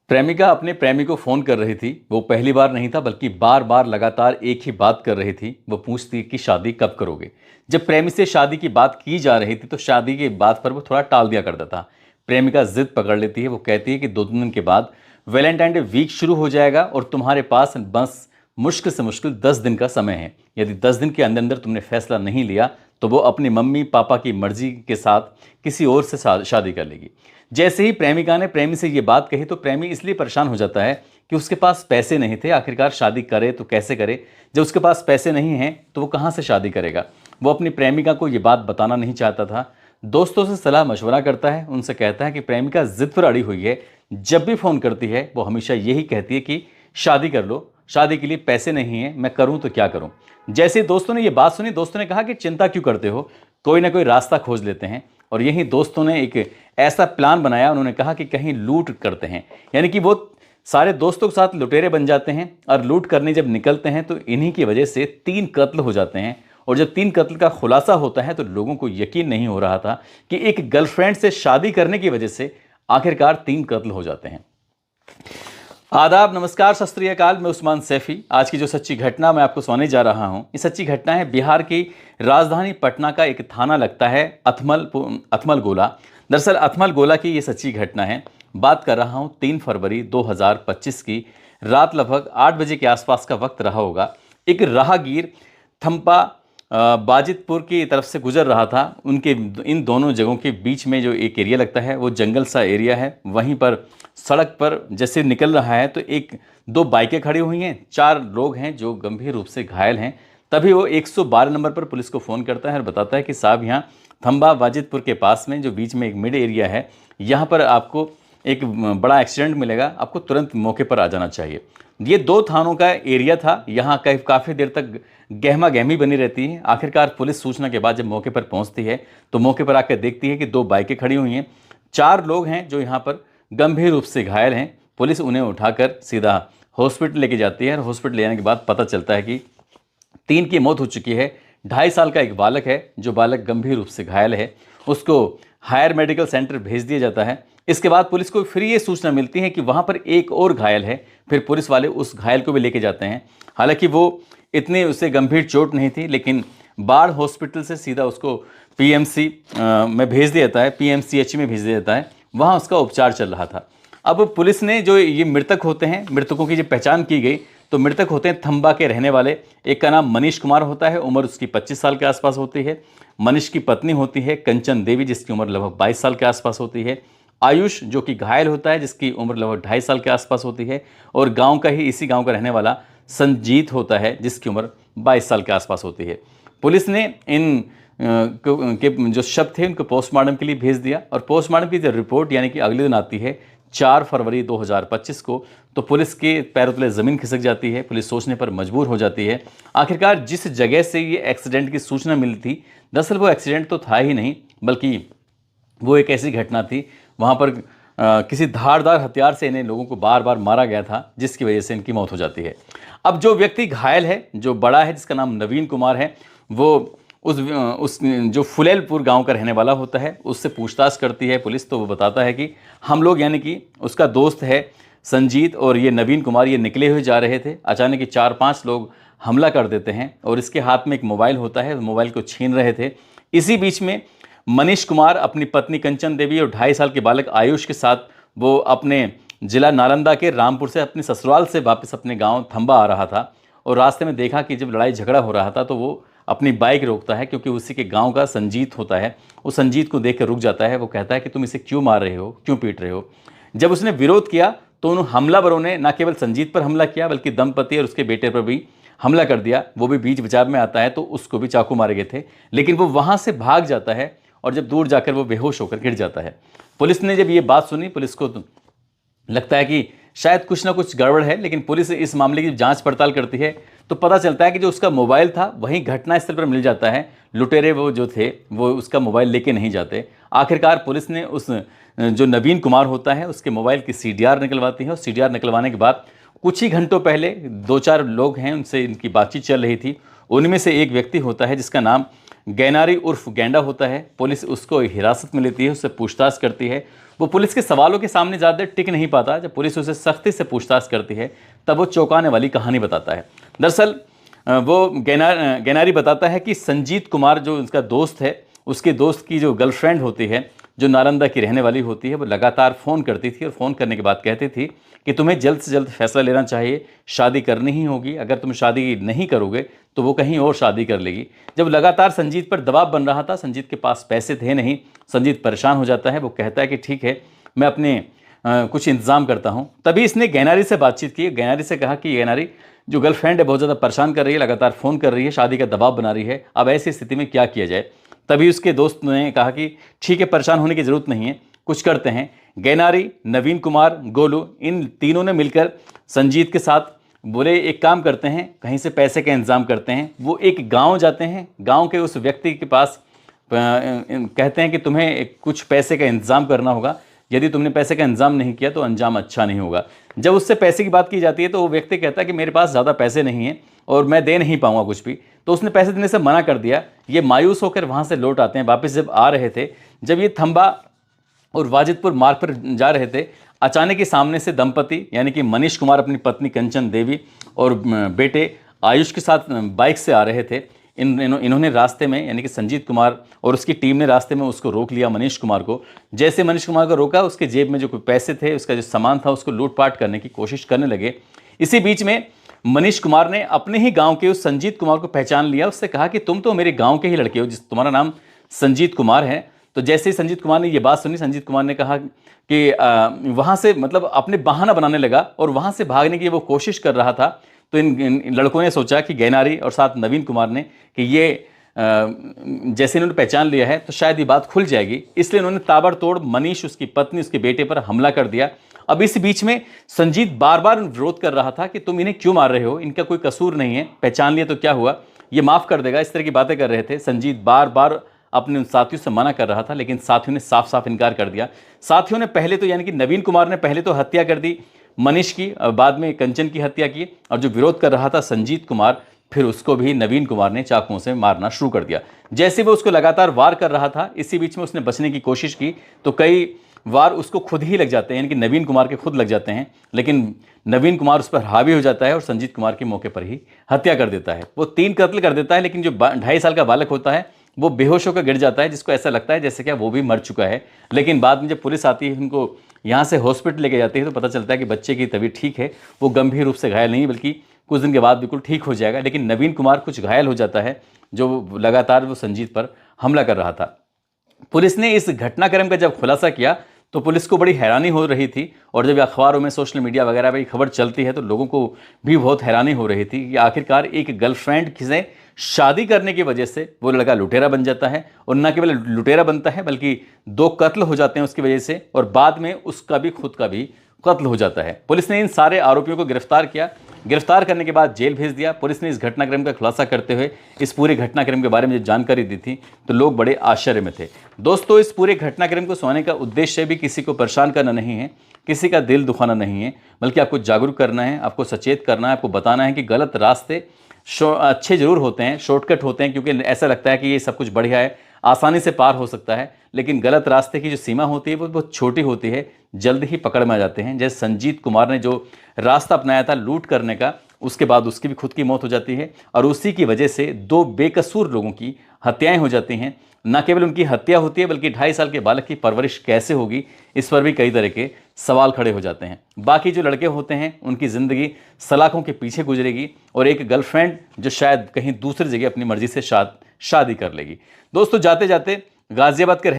प्रेमिका अपने प्रेमी को फोन कर रही थी। वो पहली बार नहीं था बल्कि बार बार लगातार एक ही बात कर रही थी। वो पूछती कि शादी कब करोगे। जब प्रेमी से शादी की बात की जा रही थी तो शादी की बात पर वो थोड़ा टाल दिया करता था। प्रेमिका जिद पकड़ लेती है। वो कहती है कि 2 दिन के बाद वैलेंटाइन डे वीक शुरू हो जाएगा और तुम्हारे पास बस मुश्किल से मुश्किल 10 दिन का समय है। यदि 10 दिन के अंदर अंदर तुमने फैसला नहीं लिया तो वो अपनी मम्मी पापा की मर्जी के साथ किसी और से शादी कर लेगी। जैसे ही प्रेमिका ने प्रेमी से ये बात कही तो प्रेमी इसलिए परेशान हो जाता है कि उसके पास पैसे नहीं थे। आखिरकार शादी करे तो कैसे करे। जब उसके पास पैसे नहीं हैं तो वो कहाँ से शादी करेगा। वो अपनी प्रेमिका को ये बात बताना नहीं चाहता था। दोस्तों से सलाह मशवरा करता है। उनसे कहता है कि प्रेमिका जिद पर अड़ी हुई है। जब भी फ़ोन करती है वो हमेशा यही कहती है कि शादी कर लो, शादी के लिए पैसे नहीं है, मैं करूं तो क्या करूं। जैसे ही दोस्तों ने ये बात सुनी, दोस्तों ने कहा कि चिंता क्यों करते हो, कोई ना कोई रास्ता खोज लेते हैं। और यही दोस्तों ने एक ऐसा प्लान बनाया। उन्होंने कहा कि कहीं लूट करते हैं, यानी कि वो सारे दोस्तों के साथ लुटेरे बन जाते हैं और लूट करने जब निकलते हैं तो इन्हीं की वजह से 3 कत्ल हो जाते हैं। और जब 3 कत्ल का खुलासा होता है तो लोगों को यकीन नहीं हो रहा था कि एक गर्लफ्रेंड से शादी करने की वजह से आखिरकार 3 कत्ल हो जाते हैं। आदाब, नमस्कार, सत श्री अकाल। मैं उस्मान सैफी। आज की जो सच्ची घटना मैं आपको सुनाने जा रहा हूं, ये सच्ची घटना है बिहार की राजधानी पटना का एक थाना लगता है अथमल गोला। दरअसल अथमल गोला की ये सच्ची घटना है। बात कर रहा हूं 3 फरवरी 2025 की रात लगभग 8 बजे के आसपास का वक्त रहा होगा। एक राहगीर थम्पा बाजितपुर की तरफ से गुजर रहा था। उनके इन दोनों जगहों के बीच में जो एक एरिया लगता है वो जंगल सा एरिया है। वहीं पर सड़क पर जैसे निकल रहा है तो 1-2 बाइकें खड़ी हुई हैं। 4 लोग हैं जो गंभीर रूप से घायल हैं। तभी वो 112 नंबर पर पुलिस को फ़ोन करता है और बताता है कि साहब यहाँ थम्बा वाजिदपुर के पास में जो बीच में एक मिड एरिया है, यहाँ पर आपको एक बड़ा एक्सीडेंट मिलेगा, आपको तुरंत मौके पर आ जाना चाहिए। ये 2 थानों का एरिया था। यहाँ काफ़ी देर तक गहमा गहमी बनी रहती है। आखिरकार पुलिस सूचना के बाद जब मौके पर पहुँचती है तो मौके पर आकर देखती है कि 2 बाइकें खड़ी हुई हैं। 4 लोग हैं जो यहाँ पर गंभीर रूप से घायल हैं। पुलिस उन्हें उठाकर सीधा हॉस्पिटल लेके जाती है और हॉस्पिटल ले जाने के बाद पता चलता है कि 3 की मौत हो चुकी है। 2.5 साल का एक बालक है, जो बालक गंभीर रूप से घायल है, उसको हायर मेडिकल सेंटर भेज दिया जाता है। इसके बाद पुलिस को फिर ये सूचना मिलती है कि वहाँ पर एक और घायल है। फिर पुलिस वाले उस घायल को भी लेके जाते हैं। हालांकि वो इतनी उसे गंभीर चोट नहीं थी, लेकिन बाढ़ हॉस्पिटल से सीधा उसको पीएमसी में भेज दिया जाता है, पीएमसीएच में भेज दिया जाता है। वहाँ उसका उपचार चल रहा था। अब पुलिस ने जो ये मृतक होते हैं, मृतकों की जो पहचान की गई तो मृतक होते हैं थम्बा के रहने वाले। एक का नाम मनीष कुमार होता है, उम्र उसकी 25 साल के आसपास होती है। मनीष की पत्नी होती है कंचन देवी, जिसकी उम्र लगभग 22 साल के आसपास होती है। आयुष जो कि घायल होता है, जिसकी उम्र लगभग 2.5 साल के आसपास होती है। और गाँव का ही इसी गाँव का रहने वाला संजीत होता है, जिसकी उम्र 22 साल के आसपास होती है। पुलिस ने इन के जो शव थे उनको पोस्टमार्टम के लिए भेज दिया। और पोस्टमार्टम की जो रिपोर्ट यानी कि अगले दिन आती है 4 फरवरी 2025 को, तो पुलिस के पैरों तले ज़मीन खिसक जाती है। पुलिस सोचने पर मजबूर हो जाती है। आखिरकार जिस जगह से ये एक्सीडेंट की सूचना मिली थी, दरअसल वो एक्सीडेंट तो था ही नहीं, बल्कि वो एक ऐसी घटना थी, वहाँ पर किसी धारदार हथियार से इन्हें लोगों को बार बार मारा गया था, जिसकी वजह से इनकी मौत हो जाती है। अब जो व्यक्ति घायल है, जो बड़ा है, जिसका नाम नवीन कुमार है, वो उस जो फुलेलपुर गांव का रहने वाला होता है, उससे पूछताछ करती है पुलिस। तो वो बताता है कि हम लोग यानी कि उसका दोस्त है संजीत और ये नवीन कुमार, ये निकले हुए जा रहे थे। अचानक ही 4-5 लोग हमला कर देते हैं और इसके हाथ में एक मोबाइल होता है, मोबाइल को छीन रहे थे। इसी बीच में मनीष कुमार अपनी पत्नी कंचन देवी और 2.5 साल के बालक आयुष के साथ वो अपने जिला नालंदा के रामपुर से अपने ससुराल से वापस अपने गाँव थम्बा आ रहा था। और रास्ते में देखा कि जब लड़ाई झगड़ा हो रहा था तो वो अपनी बाइक रोकता है, क्योंकि उसी के गांव का संजीत होता है। वो संजीत को देख कर रुक जाता है। वो कहता है कि तुम इसे क्यों मार रहे हो, क्यों पीट रहे हो। जब उसने विरोध किया तो उन हमलावरों ने न केवल संजीत पर हमला किया बल्कि दंपति और उसके बेटे पर भी हमला कर दिया। वो भी बीच बचाव में आता है तो उसको भी चाकू मारे गए थे, लेकिन वो वहाँ से भाग जाता है और जब दूर जाकर वो बेहोश होकर गिर जाता है। पुलिस ने जब ये बात सुनी, पुलिस को लगता है कि शायद कुछ ना कुछ गड़बड़ है, लेकिन पुलिस इस मामले की जांच पड़ताल करती है तो पता चलता है कि जो उसका मोबाइल था वहीं घटनास्थल पर मिल जाता है। लुटेरे वो जो थे वो उसका मोबाइल लेके नहीं जाते। आखिरकार पुलिस ने उस जो नवीन कुमार होता है उसके मोबाइल की सीडीआर निकलवाती है और सीडीआर निकलवाने के बाद कुछ ही घंटों पहले 2-4 लोग हैं, उनसे इनकी बातचीत चल रही थी। उनमें से एक व्यक्ति होता है जिसका नाम गैनारी उर्फ गेंडा होता है। पुलिस उसको हिरासत में लेती है, उससे पूछताछ करती है। वो पुलिस के सवालों के सामने ज़्यादा देर टिक नहीं पाता। जब पुलिस उसे सख्ती से पूछताछ करती है तब वो चौंकाने वाली कहानी बताता है। दरअसल वो गैनारी बताता है कि संजीत कुमार जो उसका दोस्त है, उसके दोस्त की जो गर्लफ्रेंड होती है, जो नालंदा की रहने वाली होती है, वो लगातार फ़ोन करती थी और फ़ोन करने के बाद कहती थी कि तुम्हें जल्द से जल्द फैसला लेना चाहिए, शादी करनी ही होगी, अगर तुम शादी नहीं करोगे तो वो कहीं और शादी कर लेगी। जब लगातार संजीत पर दबाव बन रहा था, संजीत के पास पैसे थे नहीं, संजीत परेशान हो जाता है। वो कहता है कि ठीक है, मैं अपने कुछ इंतज़ाम करता हूँ। तभी इसने गैनारी से बातचीत की। गैनारी से कहा कि गैनारी जो गर्लफ्रेंड है बहुत ज़्यादा परेशान कर रही है, लगातार फ़ोन कर रही है, शादी का दबाव बना रही है, अब ऐसी स्थिति में क्या किया जाए। तभी उसके दोस्त ने कहा कि ठीक है, परेशान होने की ज़रूरत नहीं है, कुछ करते हैं। गैनारी, नवीन कुमार, गोलू, इन तीनों ने मिलकर संजीत के साथ बोले एक काम करते हैं, कहीं से पैसे का इंतज़ाम करते हैं। वो एक गांव जाते हैं, गांव के उस व्यक्ति के पास कहते हैं कि तुम्हें कुछ पैसे का इंतज़ाम करना होगा, यदि तुमने पैसे का इंतज़ाम नहीं किया तो अंजाम अच्छा नहीं होगा। जब उससे पैसे की बात की जाती है तो वो व्यक्ति कहता है कि मेरे पास ज़्यादा पैसे नहीं हैं और मैं दे नहीं पाऊंगा कुछ भी, तो उसने पैसे देने से मना कर दिया। ये मायूस होकर वहाँ से लौट आते हैं। वापस जब आ रहे थे, जब ये थंबा और वाजिदपुर मार्ग पर जा रहे थे, अचानक ही सामने से दंपति यानी कि मनीष कुमार अपनी पत्नी कंचन देवी और बेटे आयुष के साथ बाइक से आ रहे थे। इन्होंने रास्ते में यानी कि संजीत कुमार और उसकी टीम ने रास्ते में उसको रोक लिया, मनीष कुमार को। जैसे मनीष कुमार को रोका, उसके जेब में जो कोई पैसे थे, उसका जो सामान था, उसको लूटपाट करने की कोशिश करने लगे। इसी बीच में मनीष कुमार ने अपने ही गांव के उस संजीत कुमार को पहचान लिया। उससे कहा कि तुम तो मेरे गांव के ही लड़के हो, तुम्हारा नाम संजीत कुमार है। तो जैसे ही संजीत कुमार ने ये बात सुनी, संजीत कुमार ने कहा कि वहाँ से मतलब अपने बहाना बनाने लगा और वहाँ से भागने की वो कोशिश कर रहा था। तो इन लड़कों ने सोचा कि गैनारी और साथ नवीन कुमार ने कि ये जैसे इन्होंने पहचान लिया है तो शायद ये बात खुल जाएगी, इसलिए उन्होंने ताबड़तोड़ मनीष, उसकी पत्नी, उसके बेटे पर हमला कर दिया। अब इस बीच में संजीत बार बार विरोध कर रहा था कि तुम इन्हें क्यों मार रहे हो, इनका कोई कसूर नहीं है, पहचान लिया तो क्या हुआ, ये माफ़ कर देगा, इस तरह की बातें कर रहे थे। संजीत बार बार अपने उन साथियों से मना कर रहा था, लेकिन साथियों ने साफ साफ इनकार कर दिया। साथियों ने पहले तो यानी कि नवीन कुमार ने पहले तो हत्या कर दी मनीष की, बाद में कंचन की हत्या की, और जो विरोध कर रहा था संजीत कुमार, फिर उसको भी नवीन कुमार ने चाकुओं से मारना शुरू कर दिया। जैसे वो उसको लगातार वार कर रहा था, इसी बीच में उसने बचने की कोशिश की तो कई वार उसको खुद ही लग जाते हैं, यानी कि नवीन कुमार के खुद लग जाते हैं, लेकिन नवीन कुमार उस पर हावी हो जाता है और संजीत कुमार के मौके पर ही हत्या कर देता है। वो 3 कत्ल कर देता है, लेकिन जो 2.5 साल का बालक होता है वो बेहोश होकर गिर जाता है, जिसको ऐसा लगता है जैसे क्या वो भी मर चुका है। लेकिन बाद में जब पुलिस आती है, उनको यहाँ से हॉस्पिटल लेके जाती है, तो पता चलता है कि बच्चे की तबीयत ठीक है, वो गंभीर रूप से घायल नहीं, बल्कि कुछ दिन के बाद बिल्कुल ठीक हो जाएगा। लेकिन नवीन कुमार कुछ घायल हो जाता है, जो लगातार वो संजीत पर हमला कर रहा था। पुलिस ने इस घटनाक्रम का जब खुलासा किया तो पुलिस को बड़ी हैरानी हो रही थी, और जब अखबारों में, सोशल मीडिया वगैरह पर खबर चलती है तो लोगों को भी बहुत हैरानी हो रही थी कि आखिरकार एक गर्लफ्रेंड से शादी करने की वजह से वो लड़का लुटेरा बन जाता है, और न केवल लुटेरा बनता है बल्कि 2 कत्ल हो जाते हैं उसकी वजह से, और बाद में उसका भी खुद का भी कत्ल हो जाता है। पुलिस ने इन सारे आरोपियों को गिरफ्तार किया। गिरफ्तार करने के बाद जेल भेज दिया। पुलिस ने इस घटनाक्रम का खुलासा करते हुए इस पूरे घटनाक्रम के बारे में जब जानकारी दी थी तो लोग बड़े आश्चर्य में थे। दोस्तों, इस पूरे घटनाक्रम को सुनाने का उद्देश्य भी किसी को परेशान करना नहीं है, किसी का दिल दुखाना नहीं है, बल्कि आपको जागरूक करना है, आपको सचेत करना है, आपको बताना है कि गलत रास्ते अच्छे जरूर होते हैं, शॉर्टकट होते हैं, क्योंकि ऐसा लगता है कि ये सब कुछ बढ़िया है, आसानी से पार हो सकता है, लेकिन गलत रास्ते की जो सीमा होती है वो बहुत छोटी होती है, जल्द ही पकड़ में आ जाते हैं। जैसे संजीत कुमार ने जो रास्ता अपनाया था लूट करने का, उसके बाद उसकी भी खुद की मौत हो जाती है, और उसी की वजह से 2 बेकसूर लोगों की हत्याएं हो जाती हैं। न केवल उनकी हत्या होती है, बल्कि 2.5 साल के बालक की परवरिश कैसे होगी, इस पर भी कई तरह के सवाल खड़े हो जाते हैं। बाकी जो लड़के होते हैं उनकी ज़िंदगी सलाखों के पीछे गुजरेगी, और एक गर्लफ्रेंड जो शायद कहीं दूसरी जगह अपनी मर्जी से शादी कर लेगी। दोस्तों, जाते जाते गाजियाबाद के